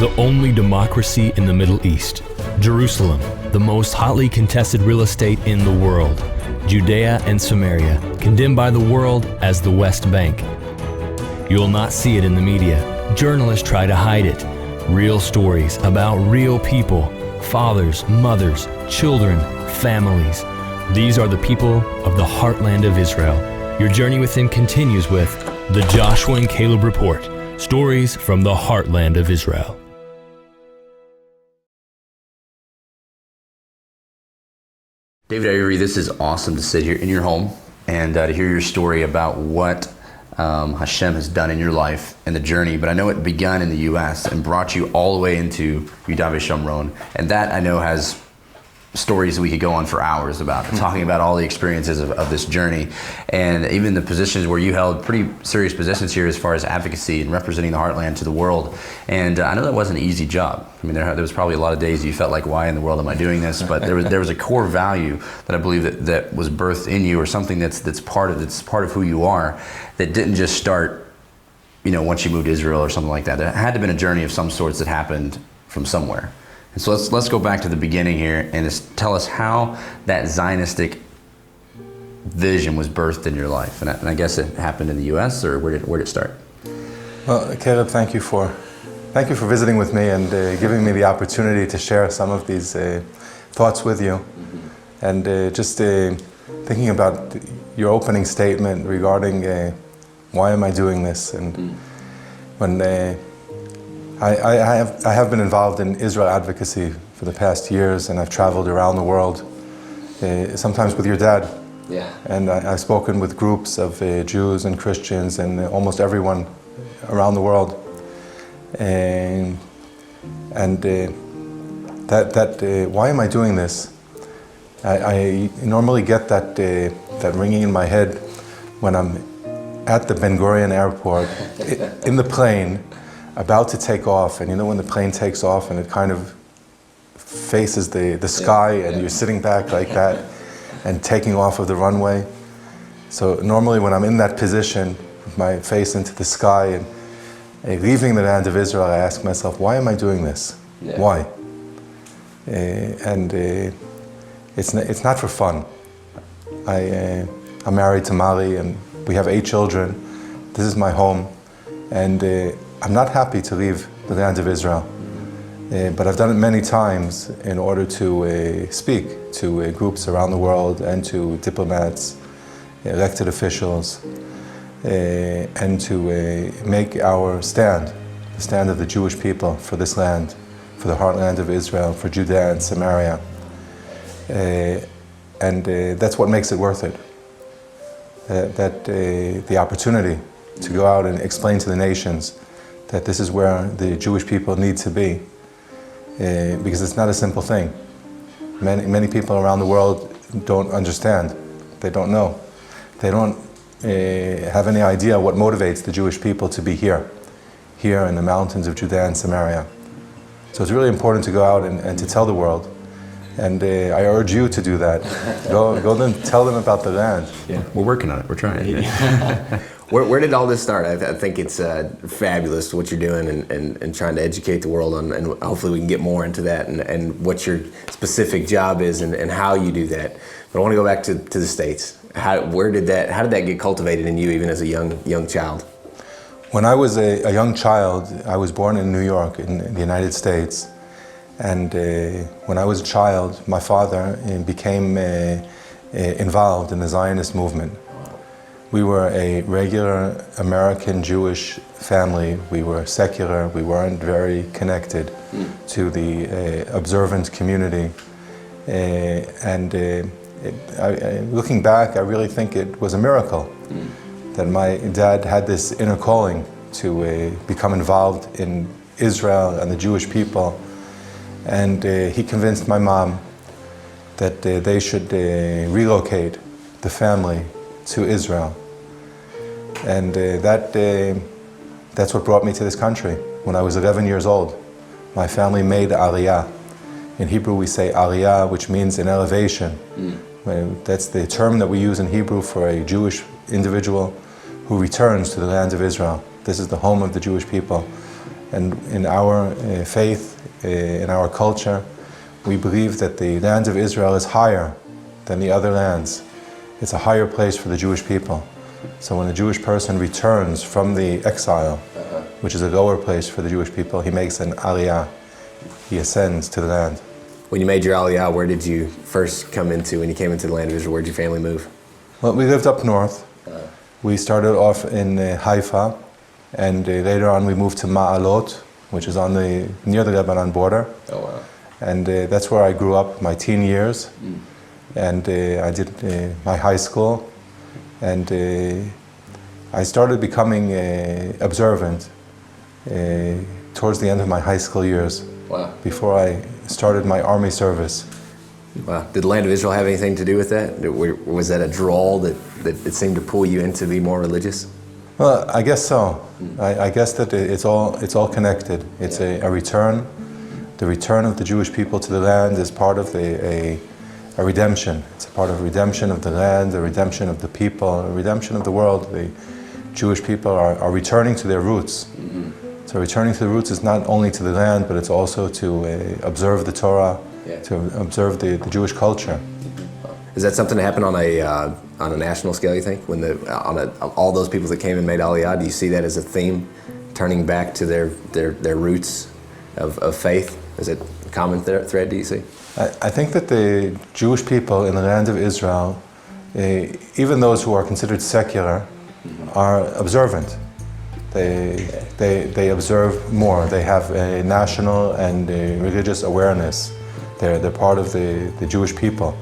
The only democracy in the Middle East. Jerusalem, the most hotly contested real estate in the world. Judea and Samaria, condemned by the world as the West Bank. You'll not see it in the media. Journalists try to hide it. Real stories about real people, fathers, mothers, children, families. These are the people of the heartland of Israel. Your journey with him continues with the Joshua and Caleb Report, stories from the heartland of Israel. David Haivri, this is awesome to sit here in your home and to hear your story about what Hashem has done in your life and the journey. But I know it began in the U.S. and brought you all the way into Yudea and Samaria, and that I know has stories we could go on for hours about, talking about all the experiences of this journey, and even the positions where you held pretty serious positions here as far as advocacy and representing the heartland to the world. And I know that wasn't an easy job. I mean, there was probably a lot of days you felt like, why in the world am I doing this? But there was a core value that I believe that was birthed in you, or something that's part of who you are, that didn't just start, once you moved to Israel or something like that. There had to have been a journey of some sorts that happened from somewhere. And so let's go back to the beginning here and just tell us how that Zionistic vision was birthed in your life. And I guess it happened in the U.S., or where did it start? Well, Caleb, thank you for visiting with me and giving me the opportunity to share some of these thoughts with you. Mm-hmm. And just thinking about your opening statement regarding why am I doing this, and when I have been involved in Israel advocacy for the past years, and I've traveled around the world, sometimes with your dad. Yeah. And I've spoken with groups of Jews and Christians and almost everyone around the world. And why am I doing this? I normally get that ringing in my head when I'm at the Ben Gurion airport in the plane, about to take off, and when the plane takes off and it kind of faces the sky, and you're sitting back like that and taking off of the runway. So normally when I'm in that position, with my face into the sky and leaving the land of Israel, I ask myself, why am I doing this? Yeah. Why? It's not for fun. I'm married to Mali, and we have 8 children. This is my home, and I'm not happy to leave the land of Israel, but I've done it many times in order to speak to groups around the world and to diplomats, elected officials, and to make our stand, the stand of the Jewish people for this land, for the heartland of Israel, for Judea and Samaria. And that's what makes it worth it. The opportunity to go out and explain to the nations that this is where the Jewish people need to be, because it's not a simple thing. Many people around the world don't understand. They don't know. They don't have any idea what motivates the Jewish people to be here in the mountains of Judea and Samaria. So it's really important to go out and to tell the world. And I urge you to do that. Go then tell them about the land. Yeah, we're working on it. We're trying. Yeah. Where did all this start? I think it's fabulous what you're doing and trying to educate the world on, and hopefully we can get more into that and what your specific job is and how you do that. But I want to go back to the States. How did that get cultivated in you, even as a young child? When I was a young child, I was born in New York, in the United States. And when I was a child, my father became involved in the Zionist movement. We were a regular American Jewish family. We were secular. We weren't very connected to the observant community. Looking back, I really think it was a miracle that my dad had this inner calling to become involved in Israel and the Jewish people. And he convinced my mom that they should relocate the family to Israel. And that's what brought me to this country. When I was 11 years old, my family made Aliyah. In Hebrew we say Aliyah, which means an elevation. That's the term that we use in Hebrew for a Jewish individual who returns to the land of Israel. This is the home of the Jewish people. And in our faith, in our culture, we believe that the land of Israel is higher than the other lands. It's a higher place for the Jewish people. So when a Jewish person returns from the exile, which is a lower place for the Jewish people, he makes an aliyah. He ascends to the land. When you made your aliyah, where did you first come into? When you came into the land of Israel, where did your family move? Well, we lived up north. We started off in Haifa, and later on we moved to Ma'alot, which is near the Lebanon border. Oh, wow. And that's where I grew up my teen years. And I did my high school. And I started becoming observant towards the end of my high school years. Wow. Before I started my army service. Wow. Did the land of Israel have anything to do with that? Was that a draw that it seemed to pull you in to be more religious? Well, I guess so. I guess that it's all connected. It's a return. The return of the Jewish people to the land is part of a redemption. It's a part of redemption of the land, the redemption of the people, the redemption of the world. The Jewish people are returning to their roots. So returning to the roots is not only to the land, but it's also to observe the Torah, to observe the Jewish culture. Is that something that happened on a national scale, you think? When all those people that came and made Aliyah, do you see that as a theme, turning back to their roots of faith? Is it a common thread, do you see? I think that the Jewish people in the land of Israel, even those who are considered secular, are observant. They observe more. They have a national and a religious awareness. They're part of the Jewish people.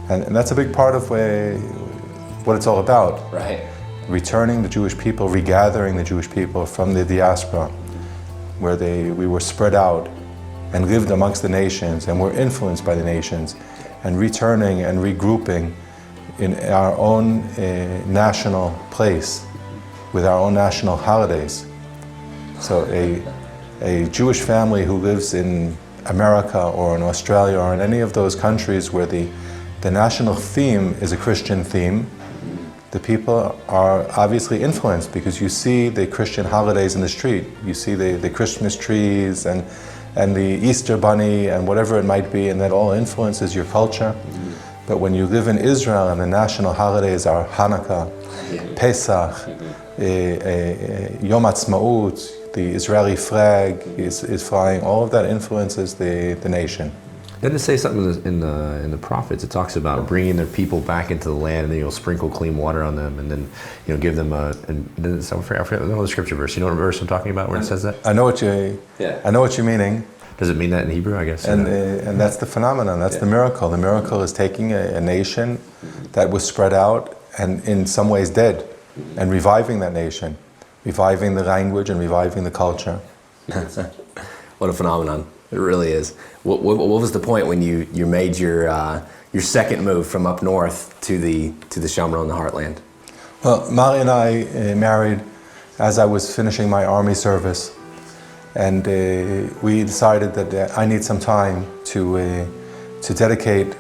And that's a big part of what it's all about. Right. Returning the Jewish people, regathering the Jewish people from the diaspora, where we were spread out and lived amongst the nations and were influenced by the nations, and returning and regrouping in our own national place with our own national holidays. So a Jewish family who lives in America or in Australia or in any of those countries where the national theme is a Christian theme, the people are obviously influenced because you see the Christian holidays in the street. You see the Christmas trees and the Easter bunny and whatever it might be, and that all influences your culture. But when you live in Israel and the national holidays are Hanukkah, Pesach, Yom Ha'atzmaut, the Israeli flag is flying, all of that influences the nation. Doesn't it say something in the prophets? It talks about bringing their people back into the land, and then you'll sprinkle clean water on them, and then give them I forget the scripture verse. You know what verse I'm talking about where it says that? I know what you're meaning. Does it mean that in Hebrew? I guess. And that's the phenomenon. That's the miracle. The miracle is taking a nation that was spread out and in some ways dead, and reviving that nation, reviving the language and reviving the culture. What a phenomenon! It really is. What was the point when you made your second move from up north to the Shamron, the heartland? Well, Mari and I married as I was finishing my army service, and we decided that I need some time to dedicate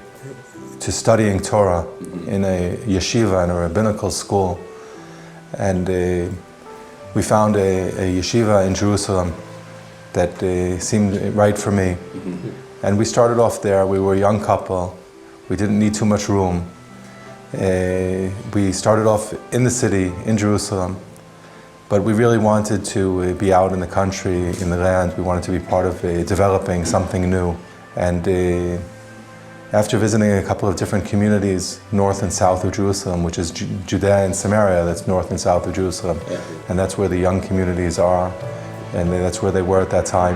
to studying Torah in a yeshiva, in a rabbinical school, and we found a yeshiva in Jerusalem that seemed right for me. And we started off there. We were a young couple. We didn't need too much room. We started off in the city, in Jerusalem, but we really wanted to be out in the country, in the land. We wanted to be part of developing something new. And after visiting a couple of different communities, north and south of Jerusalem, which is Judea and Samaria, that's north and south of Jerusalem, and that's where the young communities are, and that's where they were at that time.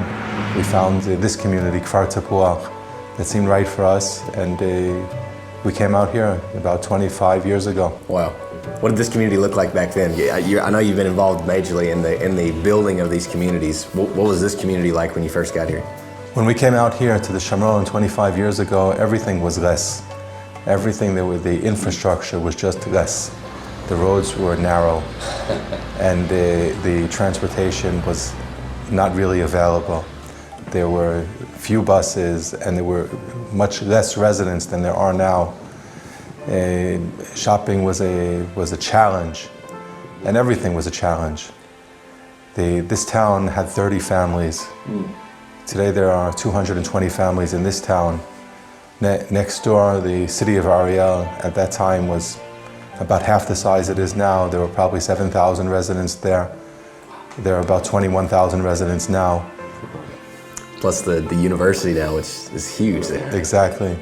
We found this community, Kfar Tepuach, that seemed right for us, and we came out here about 25 years ago. Wow. What did this community look like back then? I know you've been involved majorly in the building of these communities. What was this community like when you first got here? When we came out here to the Shamron 25 years ago, everything was less. Everything, the infrastructure was just less. The roads were narrow, and the transportation was not really available. There were few buses, and there were much less residents than there are now. Shopping was a challenge, and everything was a challenge. This town had 30 families. Today there are 220 families in this town. Next door, the city of Ariel at that time was about half the size it is now. There were probably 7,000 residents there. There are about 21,000 residents now. Plus the university now, which is huge there. Exactly.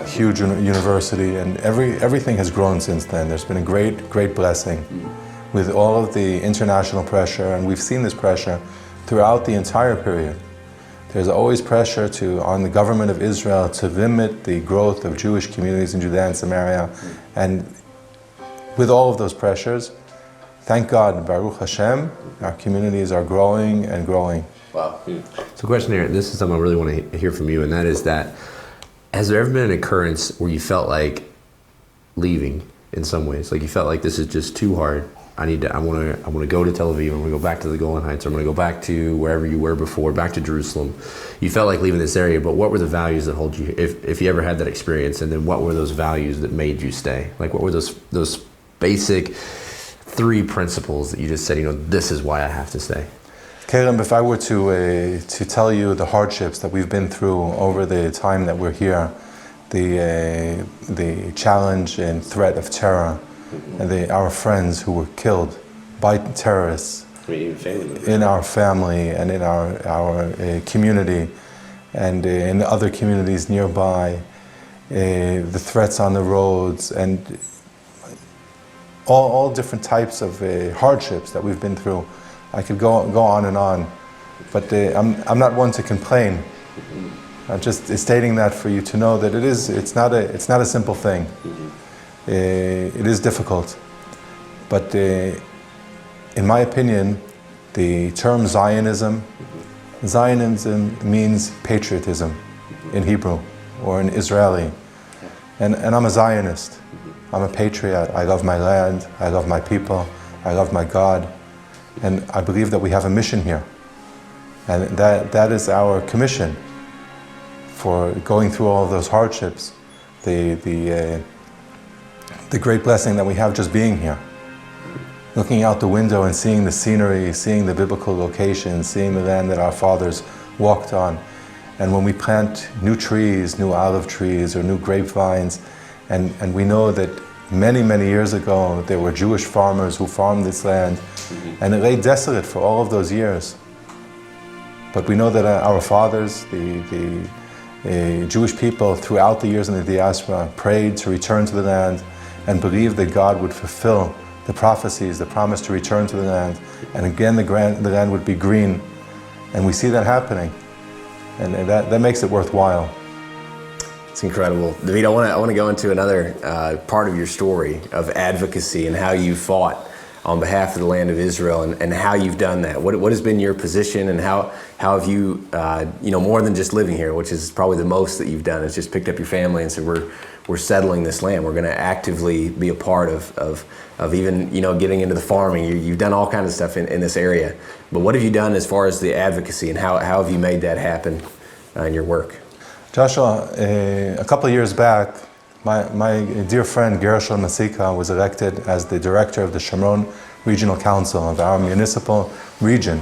Huge university, and everything has grown since then. There's been a great blessing with all of the international pressure, and we've seen this pressure throughout the entire period. There's always pressure on the government of Israel to limit the growth of Jewish communities in Judea and Samaria. And with all of those pressures, thank God, Baruch Hashem, our communities are growing and growing. Wow. So question here, this is something I really want to hear from you, and that is that, has there ever been an occurrence where you felt like leaving in some ways? Like you felt like this is just too hard. I want to go to Tel Aviv, I'm going to go back to the Golan Heights, I'm going to go back to wherever you were before, back to Jerusalem. You felt like leaving this area, but what were the values that hold you, if you ever had that experience, and then what were those values that made you stay? Like what were those basic 3 principles that you just said, this is why I have to stay? Caleb, if I were to tell you the hardships that we've been through over the time that we're here, the challenge and threat of terror, and our friends who were killed by terrorists in our family and in our community and in other communities nearby, the threats on the roads, and all different types of hardships that we've been through. I could go on and on, but I'm not one to complain. I'm just stating that for you to know that it's not a simple thing. It is difficult, but in my opinion, the term Zionism means patriotism in Hebrew or in Israeli, and I'm a Zionist. I'm a patriot. I love my land. I love my people. I love my God, and I believe that we have a mission here, and that is our commission for going through all of those hardships. The great blessing that we have just being here. Looking out the window and seeing the scenery, seeing the biblical locations, seeing the land that our fathers walked on. And when we plant new trees, new olive trees or new grapevines, and we know that many years ago there were Jewish farmers who farmed this land, and it lay desolate for all of those years. But we know that our fathers, the Jewish people throughout the years in the diaspora, prayed to return to the land and believed that God would fulfill the prophecies, the promise to return to the land, and again the land would be green, and we see that happening, and that makes it worthwhile. It's incredible. David, I want to go into another part of your story of advocacy and how you fought on behalf of the land of Israel, and how you've done that. What has been your position, and how have you, more than just living here, which is probably the most that you've done, is just picked up your family and said, we're settling this land. We're going to actively be a part of even, getting into the farming. You've done all kinds of stuff in this area. But what have you done as far as the advocacy, and how have you made that happen in your work? Joshua, a couple of years back, my dear friend Gershon Masika was elected as the director of the Shomron Regional Council of our municipal region.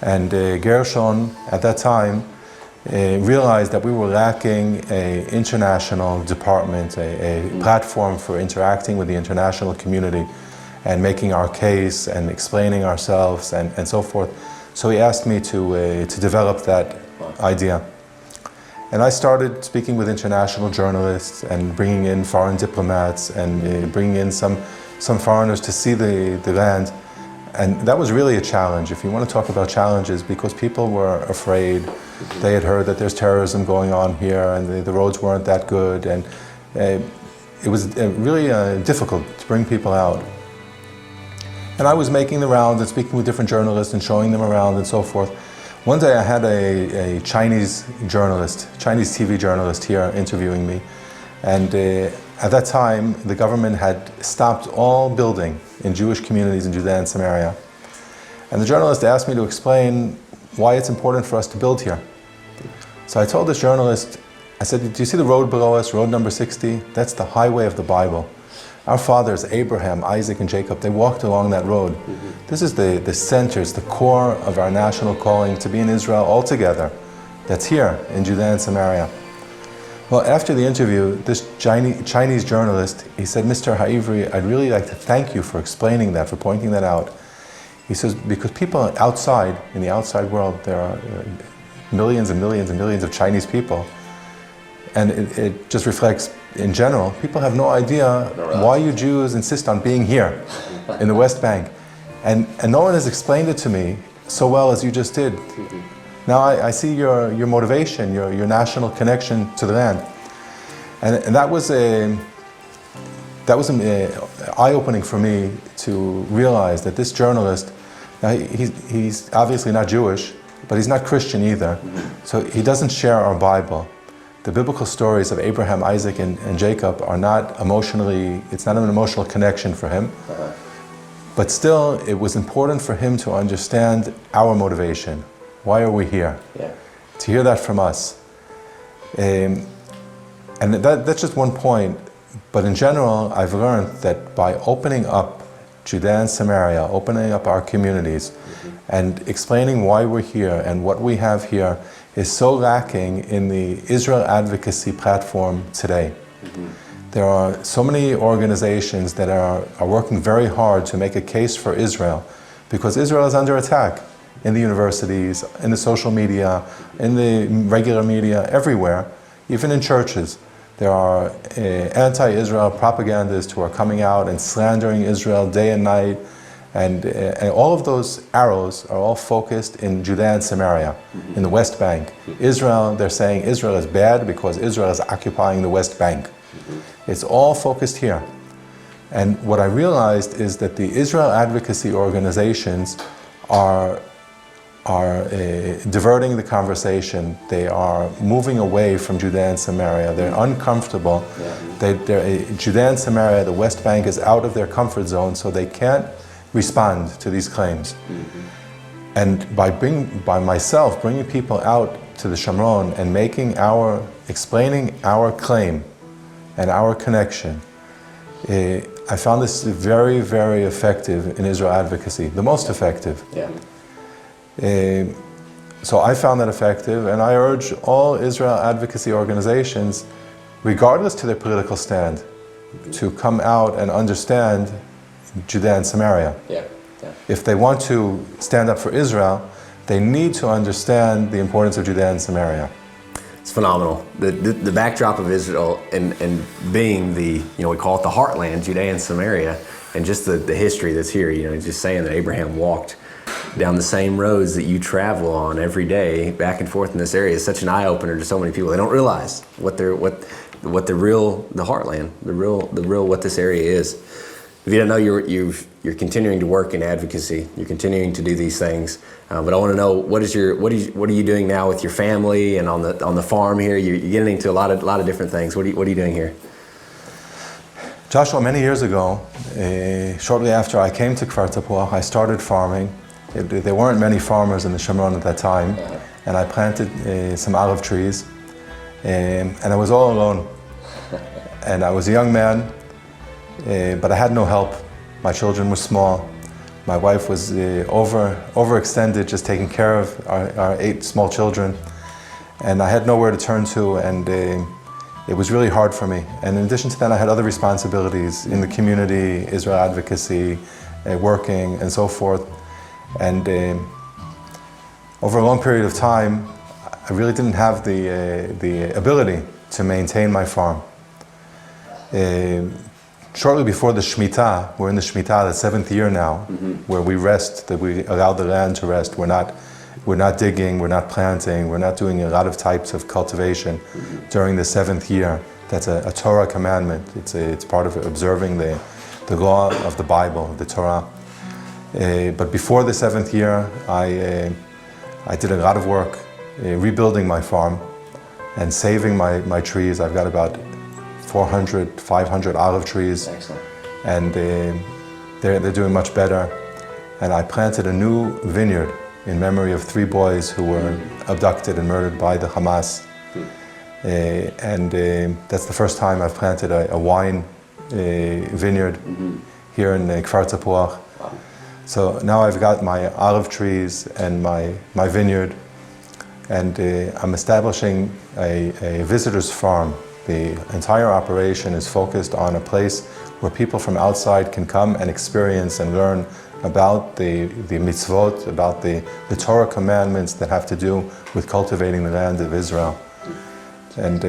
And Gershon, at that time, realized that we were lacking an international department, a platform for interacting with the international community and making our case and explaining ourselves and so forth. So he asked me to develop that idea. And I started speaking with international journalists and bringing in foreign diplomats and bringing in some foreigners to see the land. And that was really a challenge, if you want to talk about challenges, because people were afraid. They had heard that there's terrorism going on here, and the roads weren't that good, and it was really difficult to bring people out. And I was making the rounds and speaking with different journalists and showing them around and so forth. One day I had a Chinese TV journalist here interviewing me, and at that time the government had stopped all building in Jewish communities in Judea and Samaria. And the journalist asked me to explain why it's important for us to build here. So I told this journalist, I said, do you see the road below us, road number 60? That's the highway of the Bible. Our fathers, Abraham, Isaac, and Jacob, they walked along that road. This is the center, it's the core of our national calling to be in Israel altogether. That's here in Judea and Samaria. Well, after the interview, this Chinese journalist, he said, Mr. Haivri, I'd really like to thank you for explaining that, for pointing that out. He says, because people outside, in the outside world, there are millions and millions and millions of Chinese people. And it just reflects, in general, people have no idea why you Jews insist on being here in the West Bank. And no one has explained it to me so well as you just did. Now I see your motivation, your national connection to the land. And that was eye-opening for me to realize that this journalist, now he's obviously not Jewish, but he's not Christian either. So he doesn't share our Bible. The biblical stories of Abraham, Isaac, and Jacob are not emotionally, it's not an emotional connection for him. But still, it was important for him to understand our motivation. Why are we here? Yeah. To hear that from us. And that's just one point. But in general, I've learned that by opening up Judea and Samaria, opening up our communities, and explaining why we're here and what we have here is so lacking in the Israel advocacy platform today. There are so many organizations that are working very hard to make a case for Israel, because Israel is under attack in the universities, in the social media, in the regular media, everywhere, even in churches. There are anti-Israel propagandists who are coming out and slandering Israel day and night. And all of those arrows are all focused in Judea and Samaria, in the West Bank. Israel, they're saying Israel is bad because Israel is occupying the West Bank. It's all focused here. And what I realized is that the Israel advocacy organizations are diverting the conversation. They are moving away from Judea and Samaria. They're uncomfortable. Judea and Samaria, the West Bank, is out of their comfort zone, so they can't respond to these claims. And by myself bringing people out to the Shomron and explaining our claim and our connection, I found this very, very effective in Israel advocacy, the most effective. Yeah. So I found that effective, and I urge all Israel advocacy organizations, regardless to their political stand, to come out and understand Judea and Samaria. Yeah. Yeah. If they want to stand up for Israel, they need to understand the importance of Judea and Samaria. It's phenomenal. The backdrop of Israel and being we call it the heartland, Judea and Samaria, and just the history that's here. Just saying that Abraham walked down the same roads that you travel on every day back and forth in this area is such an eye-opener to so many people. They don't realize what the heartland, the real what this area is. If you don't know, you're continuing to work in advocacy. You're continuing to do these things. But I want to know what are you doing now with your family and on the farm here? You're getting into a lot of different things. What are you doing here? Joshua, many years ago, shortly after I came to Kfar Tapuach, I started farming. There weren't many farmers in the Shomron at that time, and I planted some olive trees, and I was all alone. And I was a young man, but I had no help. My children were small. My wife was overextended, just taking care of our 8 small children, and I had nowhere to turn to, and it was really hard for me. And in addition to that, I had other responsibilities in the community, Israel advocacy, working, and so forth. And over a long period of time, I really didn't have the ability to maintain my farm. Shortly before the Shemitah, we're in the Shemitah, the 7th year now, where we rest, that we allow the land to rest. We're not digging, we're not planting, we're not doing a lot of types of cultivation during the 7th year. That's a Torah commandment. It's part of observing the law of the Bible, the Torah. But before the 7th year, I did a lot of work rebuilding my farm and saving my trees. I've got about 400, 500 olive trees. Excellent. And they're doing much better. And I planted a new vineyard in memory of 3 boys who were abducted and murdered by the Hamas. And that's the first time I've planted a wine vineyard here in Kfar Tapuach. So now I've got my olive trees and my vineyard, and I'm establishing a visitor's farm. The entire operation is focused on a place where people from outside can come and experience and learn about the mitzvot, about the Torah commandments that have to do with cultivating the land of Israel. And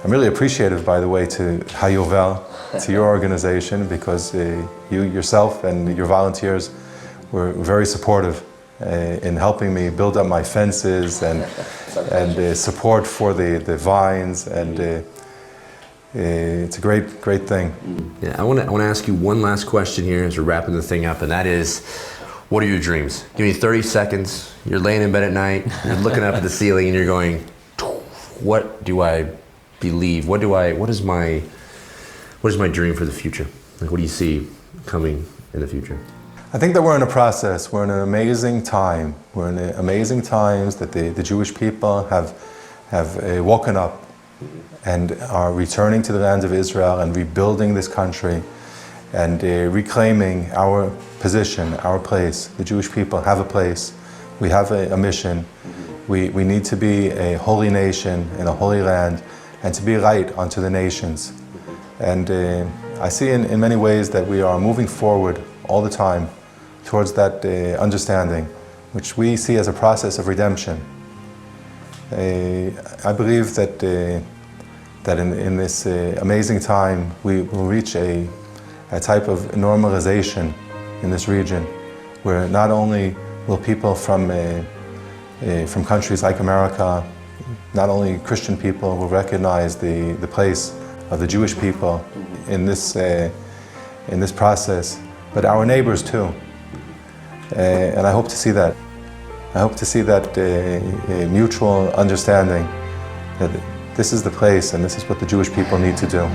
I'm really appreciative, by the way, to Hayovel, to your organization, because you yourself and your volunteers were very supportive in helping me build up my fences and support for the vines, and it's a great thing. Yeah, I want to ask you one last question here as we're wrapping the thing up, and that is, what are your dreams? Give me 30 seconds. You're laying in bed at night, you're looking up at the ceiling, and you're going, what do I believe? What is my dream for the future? Like, what do you see coming in the future? I think that we're in a process. We're in an amazing time. We're in amazing times that the Jewish people have woken up and are returning to the land of Israel and rebuilding this country and reclaiming our position, our place. The Jewish people have a place. We have a mission. We need to be a holy nation in a holy land and to be light unto the nations. And I see in many ways that we are moving forward all the time towards that understanding, which we see as a process of redemption. I believe that in this amazing time we will reach a type of normalization in this region, where not only will people from countries like America, not only Christian people, will recognize the place of the Jewish people in this process, but our neighbors too. And I hope to see that. I hope to see that mutual understanding that this is the place and this is what the Jewish people need to do.